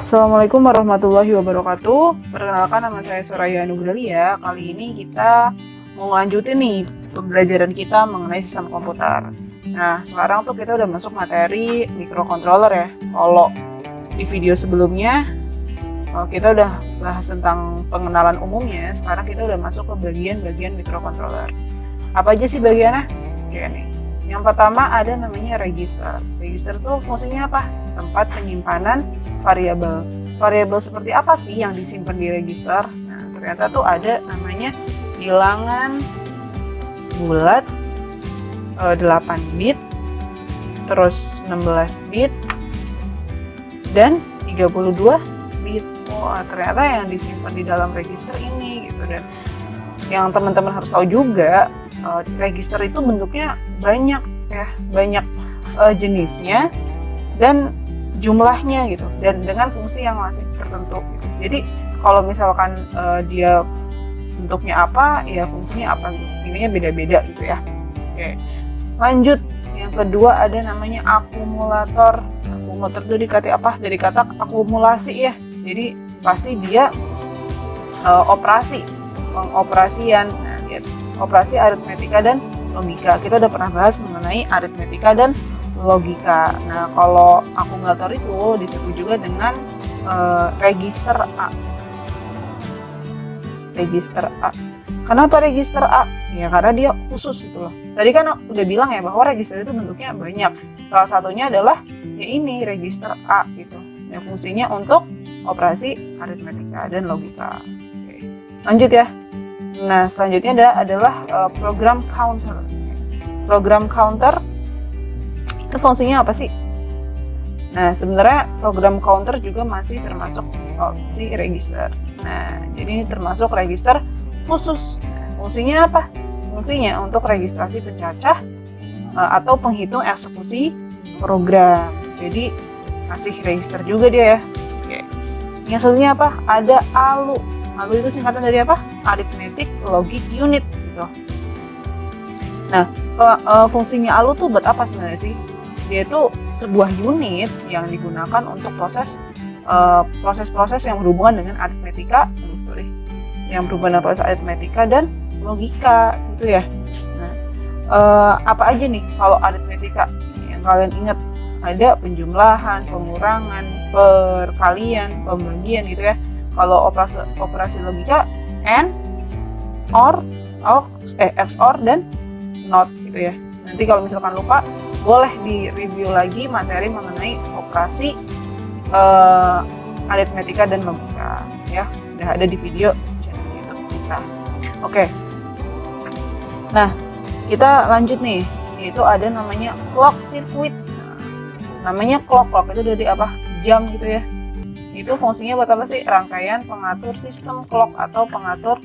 Assalamualaikum warahmatullahi wabarakatuh. Perkenalkan, nama saya Soraya Nugralia. Kali ini kita mau lanjutin nih pembelajaran kita mengenai sistem komputer. Nah, sekarang tuh kita udah masuk materi microcontroller ya. Kalau di video sebelumnya kita udah bahas tentang pengenalan umumnya, sekarang kita udah masuk ke bagian-bagian microcontroller. Apa aja sih bagiannya? Oke nih. Yang pertama ada namanya register. Register tuh fungsinya apa? Tempat penyimpanan variabel. Variabel seperti apa sih yang disimpan di register? Nah, ternyata tuh ada namanya bilangan bulat 8 bit, terus 16 bit, dan 32 bit. Wah, ternyata yang disimpan di dalam register ini gitu. Dan yang teman-teman harus tahu juga, register itu bentuknya banyak ya, banyak jenisnya dan jumlahnya gitu, dan dengan fungsi yang masih tertentu gitu. Jadi kalau misalkan dia bentuknya apa, ya fungsinya apa gitu. Ininya beda-beda gitu ya. Oke. Lanjut, yang kedua ada namanya akumulator. Akumulator itu dari kata akumulasi ya. Jadi pasti dia operasi, pengoperasian. Nah, operasi aritmetika dan logika. Kita udah pernah bahas mengenai aritmetika dan logika. Nah, kalau akumulator itu disebut juga dengan register A. Register A. Kenapa register A? Ya karena dia khusus gitu loh. Tadi kan udah bilang ya bahwa register itu bentuknya banyak. Salah satunya adalah ya ini register A gitu. Yang fungsinya untuk operasi aritmetika dan logika. Oke. Lanjut ya. Nah, selanjutnya adalah program counter. Program counter itu fungsinya apa sih? Nah, sebenarnya program counter juga masih termasuk opsi register. Nah, jadi ini termasuk register khusus. Nah, fungsinya apa? Fungsinya untuk registrasi pencacah atau penghitung eksekusi program. Jadi masih register juga dia ya. Oke. Yang selanjutnya apa? Ada ALU. ALU itu singkatan dari apa? Arithmetic Logic Unit gitu. Nah, fungsinya ALU tuh buat apa sebenarnya sih? Dia itu sebuah unit yang digunakan untuk proses-proses yang berhubungan dengan aritmetika, yang berhubungan dengan proses aritmetika dan logika gitu ya. Nah, apa aja nih kalau aritmetika yang kalian ingat? Ada penjumlahan, pengurangan, perkalian, pembagian gitu ya. Kalau operasi logika AND, OR, XOR dan NOT gitu ya. Nanti kalau misalkan lupa, boleh di-review lagi materi mengenai operasi aritmetika dan logika ya. Udah ada di video channel YouTube kita. Oke. Nah, kita lanjut nih. Yaitu ada namanya clock circuit. Namanya clock itu dari apa? Jam gitu ya. Itu fungsinya buat apa sih? Rangkaian pengatur sistem clock atau pengatur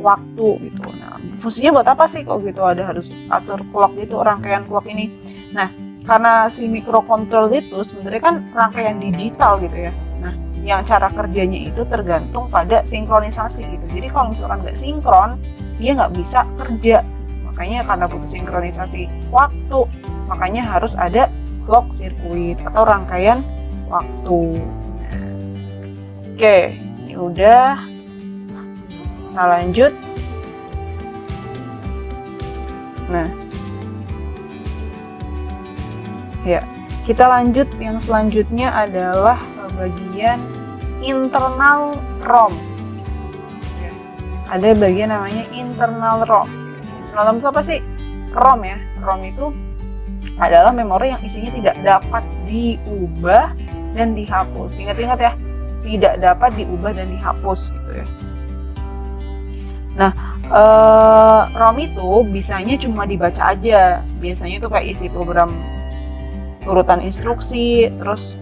waktu gitu. Nah, fungsinya buat apa sih kok gitu ada harus atur clock gitu, rangkaian clock ini? Nah, karena si microcontroller itu sebenarnya kan rangkaian digital gitu ya. Nah, yang cara kerjanya itu tergantung pada sinkronisasi gitu. Jadi kalau misalkan nggak sinkron, dia nggak bisa kerja. Makanya karena butuh sinkronisasi waktu, makanya harus ada clock circuit atau rangkaian waktu. Oke, ini udah. Kita lanjut. Nah, ya, kita lanjut. Yang selanjutnya adalah bagian internal ROM. Ya, ada bagian namanya internal ROM. Internal ROM itu apa sih? ROM ya. ROM itu adalah memori yang isinya tidak dapat diubah dan dihapus. Ingat-ingat ya, tidak dapat diubah dan dihapus gitu ya. Nah, ROM itu bisanya cuma dibaca aja. Biasanya itu kayak isi program urutan instruksi, terus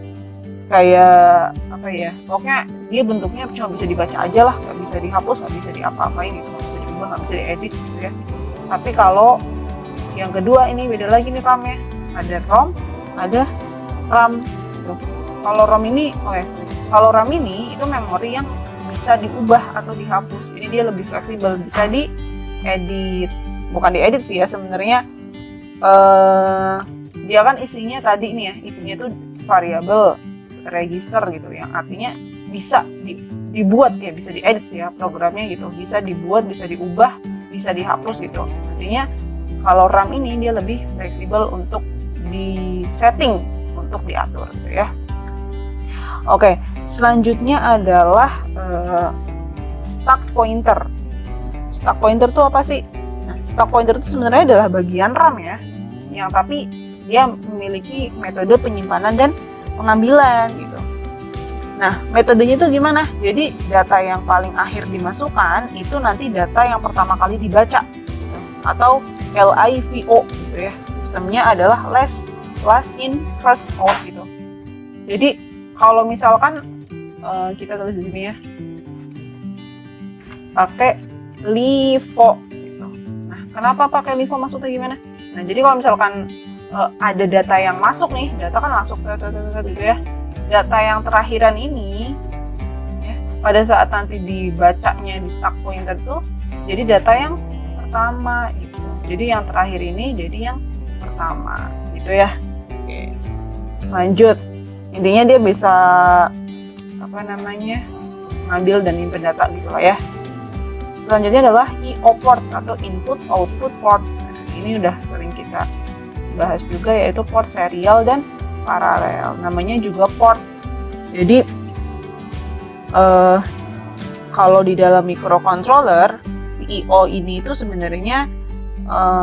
kayak apa ya? Pokoknya dia bentuknya cuma bisa dibaca aja lah, nggak bisa dihapus, nggak bisa diapa-apain gitu, nggak bisa diubah, nggak bisa diedit gitu ya. Tapi kalau yang kedua ini beda lagi nih RAM-nya. Ada ROM, ada RAM gitu. Kalau RAM ini itu memori yang bisa diubah atau dihapus. Jadi dia lebih fleksibel, bisa diedit. Bukan diedit sih ya sebenarnya. Dia kan isinya tadi nih ya, isinya tuh variabel, register gitu, yang artinya bisa dibuat ya, bisa diedit ya programnya gitu, bisa dibuat, bisa diubah, bisa dihapus gitu. Artinya kalau RAM ini dia lebih fleksibel untuk di setting, untuk diatur gitu ya. Oke, selanjutnya adalah stack pointer. Stack pointer itu apa sih? Nah, stack pointer itu sebenarnya adalah bagian RAM ya, yang tapi dia memiliki metode penyimpanan dan pengambilan gitu. Nah, metodenya itu gimana? Jadi data yang paling akhir dimasukkan itu nanti data yang pertama kali dibaca gitu. Atau LIVO gitu ya. Sistemnya adalah last in first out gitu. Jadi kalau misalkan kita tulis di sini ya, pakai LIVO gitu. Nah, kenapa pakai LIVO, maksudnya gimana? Nah, jadi kalau misalkan ada data yang masuk nih, data kan masuk gitu ya. Data yang terakhiran ini ya, pada saat nanti dibacanya di stack pointer tuh jadi data yang pertama gitu. Jadi yang terakhir ini jadi yang pertama gitu ya. Oke. Lanjut. Intinya dia bisa apa namanya? Ngambil dan nyimpen data gitu lah ya. Selanjutnya adalah IO port atau input output port. Nah, ini udah sering kita bahas juga, yaitu port serial dan paralel. Namanya juga port. Jadi kalau di dalam microcontroller si IO ini itu sebenarnya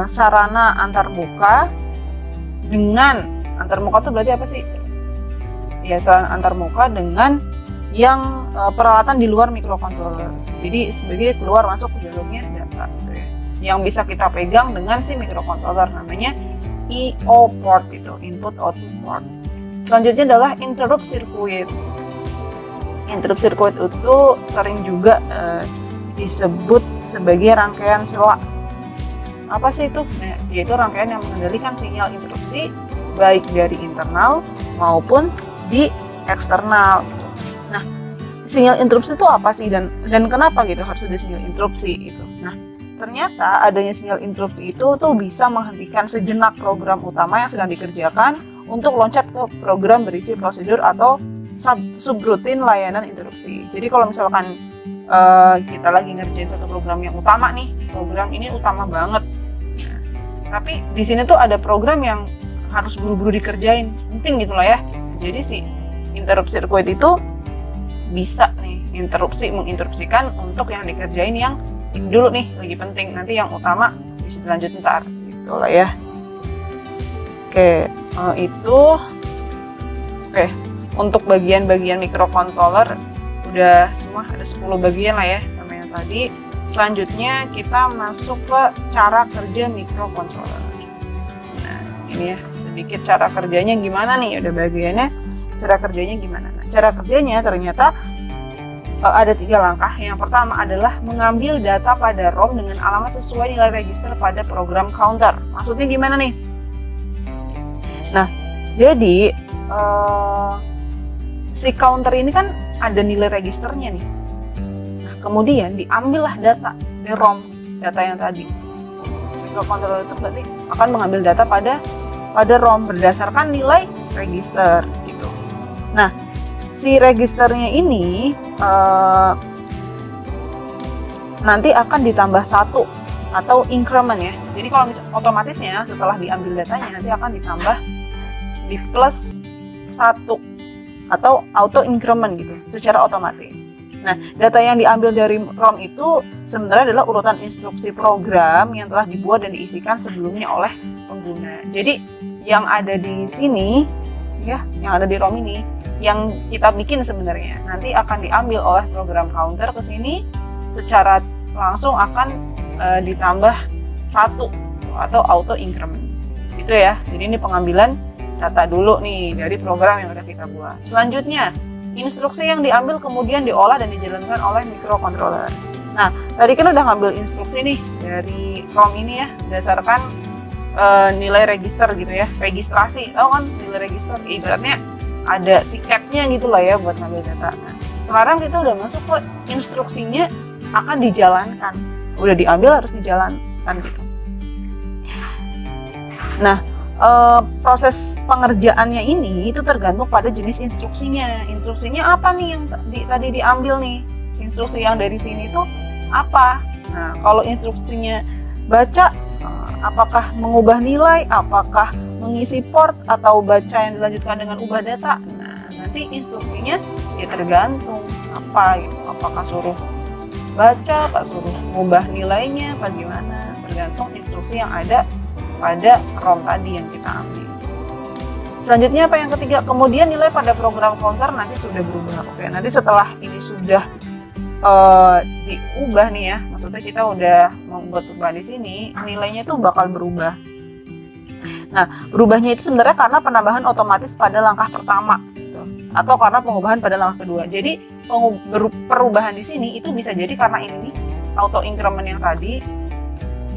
sarana antarmuka dengan antarmuka itu berarti apa sih? Ya, sarana antarmuka dengan yang peralatan di luar microcontroller. Jadi sebagai keluar masuk ke dalamnya data gitu ya. Yang bisa kita pegang dengan si microcontroller, namanya IO port itu, input output port. Selanjutnya adalah interrupt circuit. Interrupt circuit itu sering juga disebut sebagai rangkaian sela. Apa sih itu? Nah, yaitu rangkaian yang mengendalikan sinyal interupsi baik dari internal maupun di eksternal. Nah, sinyal interupsi itu apa sih dan kenapa gitu harus ada sinyal interupsi itu? Nah, ternyata adanya sinyal interupsi itu tuh bisa menghentikan sejenak program utama yang sedang dikerjakan untuk loncat ke program berisi prosedur atau subrutin layanan interupsi. Jadi kalau misalkan kita lagi ngerjain satu program yang utama nih, program ini utama banget, tapi di sini tuh ada program yang harus buru-buru dikerjain, penting gitu lah ya. Jadi si interrupt circuit itu bisa nih menginterupsikan untuk yang dikerjain yang ini dulu nih lagi penting, nanti yang utama bisa dilanjut ntar gitu lah ya. Oke, oke, untuk bagian-bagian microcontroller udah semua, ada 10 bagian lah ya sama yang tadi. Selanjutnya kita masuk ke cara kerja microcontroller. Nah, ini ya sedikit cara kerjanya gimana nih, udah bagiannya cara kerjanya gimana. Nah, cara kerjanya ternyata ada 3 langkah. Yang pertama adalah mengambil data pada ROM dengan alamat sesuai nilai register pada program counter. Maksudnya gimana nih? Nah, jadi si counter ini kan ada nilai registernya nih. Nah, kemudian diambillah data dari ROM, data yang tadi. Microcontroller itu berarti akan mengambil data pada ROM berdasarkan nilai register gitu. Nah, si registernya ini nanti akan ditambah 1 atau increment ya. Jadi kalau otomatisnya setelah diambil datanya nanti akan ditambah di plus 1 atau auto increment gitu secara otomatis. Nah, data yang diambil dari ROM itu sebenarnya adalah urutan instruksi program yang telah dibuat dan diisikan sebelumnya oleh pengguna. Jadi yang ada di sini ya, yang ada di ROM ini yang kita bikin sebenarnya nanti akan diambil oleh program counter ke sini, secara langsung akan ditambah 1 atau auto increment gitu ya. Jadi ini pengambilan data dulu nih dari program yang udah kita buat. Selanjutnya, instruksi yang diambil kemudian diolah dan dijalankan oleh microcontroller. Nah, tadi kan udah ngambil instruksi nih dari ROM ini ya, berdasarkan nilai register gitu ya, registrasi. Tahu kan nilai register? Ibaratnya ada tiketnya gitu lah ya buat ngambil data. Nah, sekarang kita udah masuk ke instruksinya akan dijalankan. Udah diambil harus dijalankan gitu. Nah, proses pengerjaannya ini itu tergantung pada jenis instruksinya. Instruksinya apa nih yang tadi diambil nih? Instruksi yang dari sini itu apa? Nah, kalau instruksinya baca, apakah mengubah nilai, apakah mengisi port, atau baca yang dilanjutkan dengan ubah data? Nah, nanti instruksinya ya tergantung apa gitu. Apakah suruh baca, apa suruh mengubah nilainya, apa gimana? Tergantung instruksi yang ada pada ROM tadi yang kita ambil. Selanjutnya apa yang ketiga? Kemudian nilai pada program counter nanti sudah berubah. Oke, nanti setelah ini sudah diubah nih ya, maksudnya kita udah membuat perubahan di sini, nilainya itu bakal berubah. Nah, berubahnya itu sebenarnya karena penambahan otomatis pada langkah pertama, gitu, atau karena pengubahan pada langkah kedua. Jadi perubahan di sini itu bisa jadi karena ini auto increment yang tadi,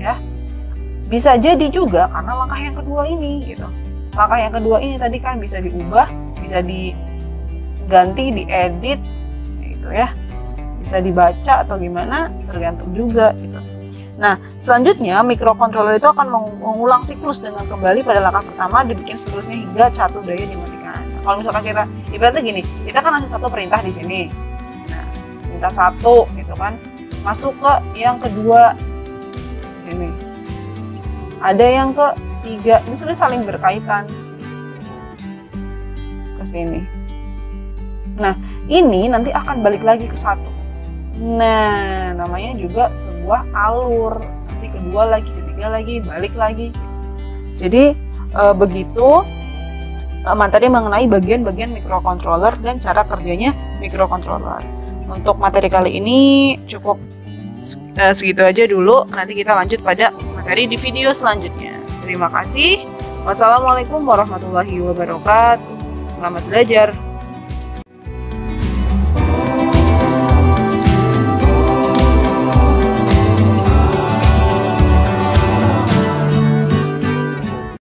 ya. Bisa jadi juga karena langkah yang kedua ini, gitu. Langkah yang kedua ini tadi kan bisa diubah, bisa diganti, diedit, gitu ya. Bisa dibaca atau gimana, tergantung juga, gitu. Nah, selanjutnya microcontroller itu akan mengulang siklus dengan kembali pada langkah pertama, dibikin seterusnya hingga catur daya dimatikan. Nah, kalau misalkan kita, ibaratnya gini, kita kan ngasih satu perintah di sini. Nah, perintah satu, gitu kan, masuk ke yang kedua, ini. Ada yang ketiga, ini sudah saling berkaitan ke sini. Nah, ini nanti akan balik lagi ke satu. Nah, namanya juga sebuah alur. Nanti kedua lagi, ketiga lagi, balik lagi. Jadi begitu materi mengenai bagian-bagian microcontroller dan cara kerjanya microcontroller. Untuk materi kali ini cukup segitu aja dulu. Nanti kita lanjut pada materi di video selanjutnya. Terima kasih. Wassalamualaikum warahmatullahi wabarakatuh. Selamat belajar.